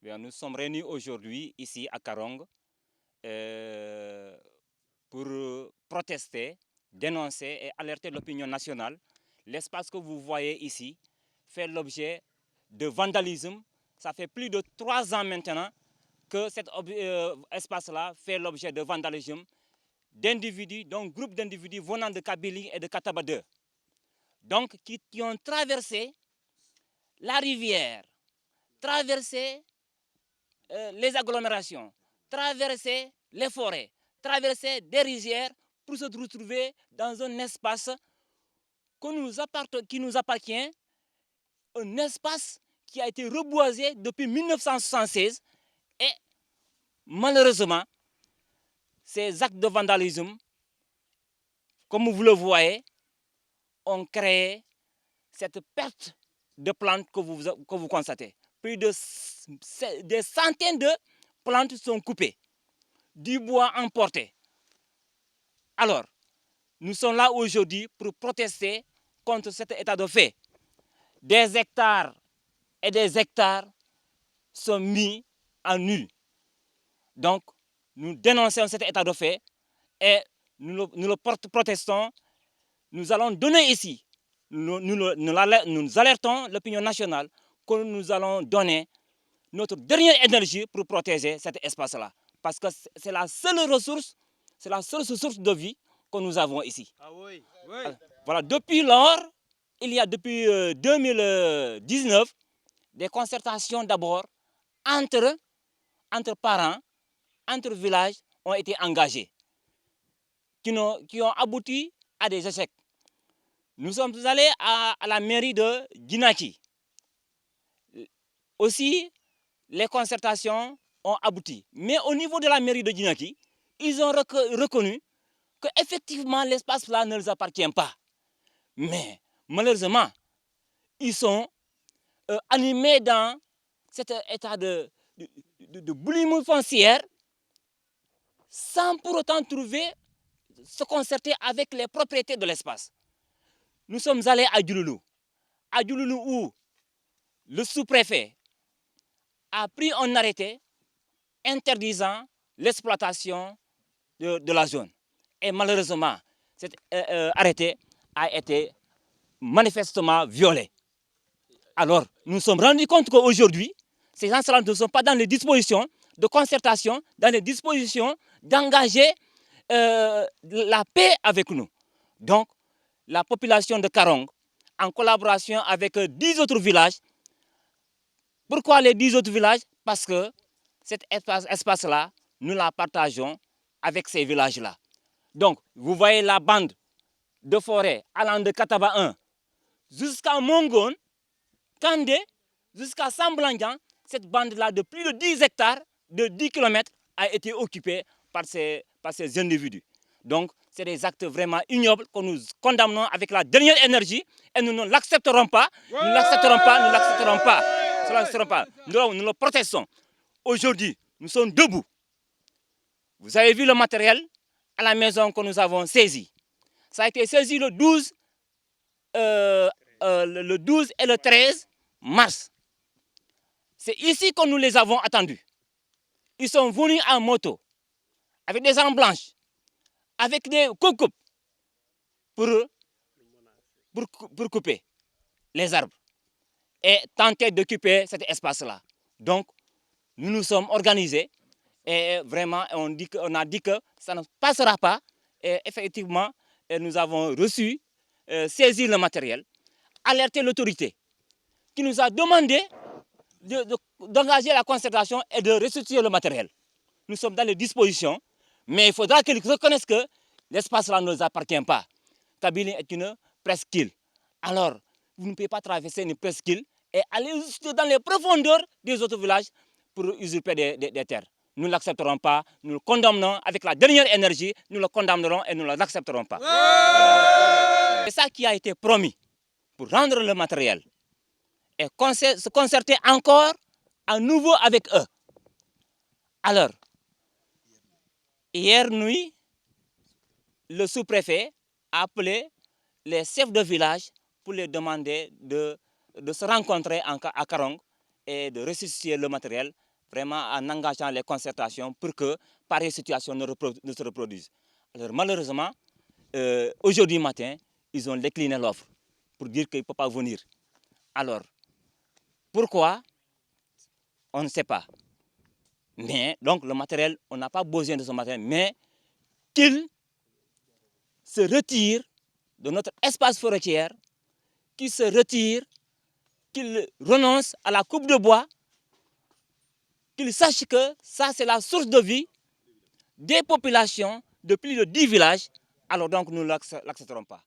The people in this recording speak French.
Bien, nous sommes réunis aujourd'hui ici à Karong pour protester, dénoncer et alerter l'opinion nationale. L'espace que vous voyez ici fait l'objet de vandalisme. Ça fait plus de 3 ans maintenant que cet espace-là fait l'objet de vandalisme d'individus, donc groupe d'individus venant de Kabylie et de Kataba 2. Donc, qui ont traversé la rivière, traversé les agglomérations, traverser les forêts, traverser des rizières pour se retrouver dans un espace qui nous appartient, un espace qui a été reboisé depuis 1976 et malheureusement, ces actes de vandalisme, comme vous le voyez, ont créé cette perte de plantes que vous constatez. Plus de des centaines de plantes sont coupées, du bois emporté. Alors, nous sommes là aujourd'hui pour protester contre cet état de fait. Des hectares et des hectares sont mis en nul. Donc, nous dénonçons cet état de fait et nous le protestons. Nous allons donner ici, nous alertons l'opinion nationale que nous allons donner notre dernière énergie pour protéger cet espace-là. Parce que c'est la seule ressource de vie que nous avons ici. Ah oui, oui. Voilà, depuis lors, il y a depuis 2019 des concertations d'abord entre parents, entre villages ont été engagées, qui ont abouti à des échecs. Nous sommes allés à la mairie de Djinaki. Aussi, les concertations ont abouti. Mais au niveau de la mairie de Djinaki, ils ont reconnu qu'effectivement l'espace là ne les appartient pas. Mais malheureusement, ils sont animés dans cet état de boulimie foncière sans pour autant se concerter avec les propriétaires de l'espace. Nous sommes allés à Djouloulou. À Djouloulou où le sous-préfet a pris un arrêté interdisant l'exploitation de la zone. Et malheureusement, cet arrêté a été manifestement violé. Alors, nous nous sommes rendus compte qu'aujourd'hui, ces gens-là ne sont pas dans les dispositions de concertation, dans les dispositions d'engager la paix avec nous. Donc, la population de Karong, en collaboration avec 10 autres villages, pourquoi les 10 autres villages? Parce que cet espace-là, nous la partageons avec ces villages-là. Donc, vous voyez la bande de forêt allant de Kataba 1 jusqu'à Mongon, Kandé, jusqu'à Samblandian, cette bande-là de plus de 10 hectares, de 10 km, a été occupée par ces individus. Donc, c'est des actes vraiment ignobles que nous condamnons avec la dernière énergie et nous ne l'accepterons pas. Nous ne l'accepterons pas, nous ne l'accepterons pas. Nous le protestons. Aujourd'hui, nous sommes debout. Vous avez vu le matériel à la maison que nous avons saisi. Ça a été saisi le 12 et le 13 mars. C'est ici que nous les avons attendus. Ils sont venus en moto, avec des armes blanches, avec des coucoupes, pour couper les arbres et tenter d'occuper cet espace-là. Donc, nous nous sommes organisés et vraiment, on a dit que ça ne passera pas. Et effectivement, nous avons reçu, saisi le matériel, alerté l'autorité qui nous a demandé d'engager la concertation et de restituer le matériel. Nous sommes dans les dispositions, mais il faudra qu'ils reconnaissent que l'espace-là ne nous appartient pas. Kabylie est une presqu'île. Alors, vous ne pouvez pas traverser une presqu'île et aller dans les profondeurs des autres villages pour usurper des terres. Nous ne l'accepterons pas, nous le condamnons avec la dernière énergie, nous le condamnerons et nous ne l'accepterons pas. C'est ça qui a été promis pour rendre le matériel et se concerter encore à nouveau avec eux. Alors, hier nuit, le sous-préfet a appelé les chefs de village pour les demander de se rencontrer à Karong et de restituer le matériel vraiment en engageant les concertations pour que pareille situation ne se reproduise. Alors malheureusement, aujourd'hui matin, ils ont décliné l'offre pour dire qu'il ne peut pas venir. Alors, pourquoi? On ne sait pas. Mais donc le matériel, on n'a pas besoin de ce matériel, mais qu'il se retire de notre espace forestier, qu'il se retire, qu'il renonce à la coupe de bois, qu'il sache que ça c'est la source de vie des populations de plus de 10 villages, alors donc nous ne l'accepterons pas.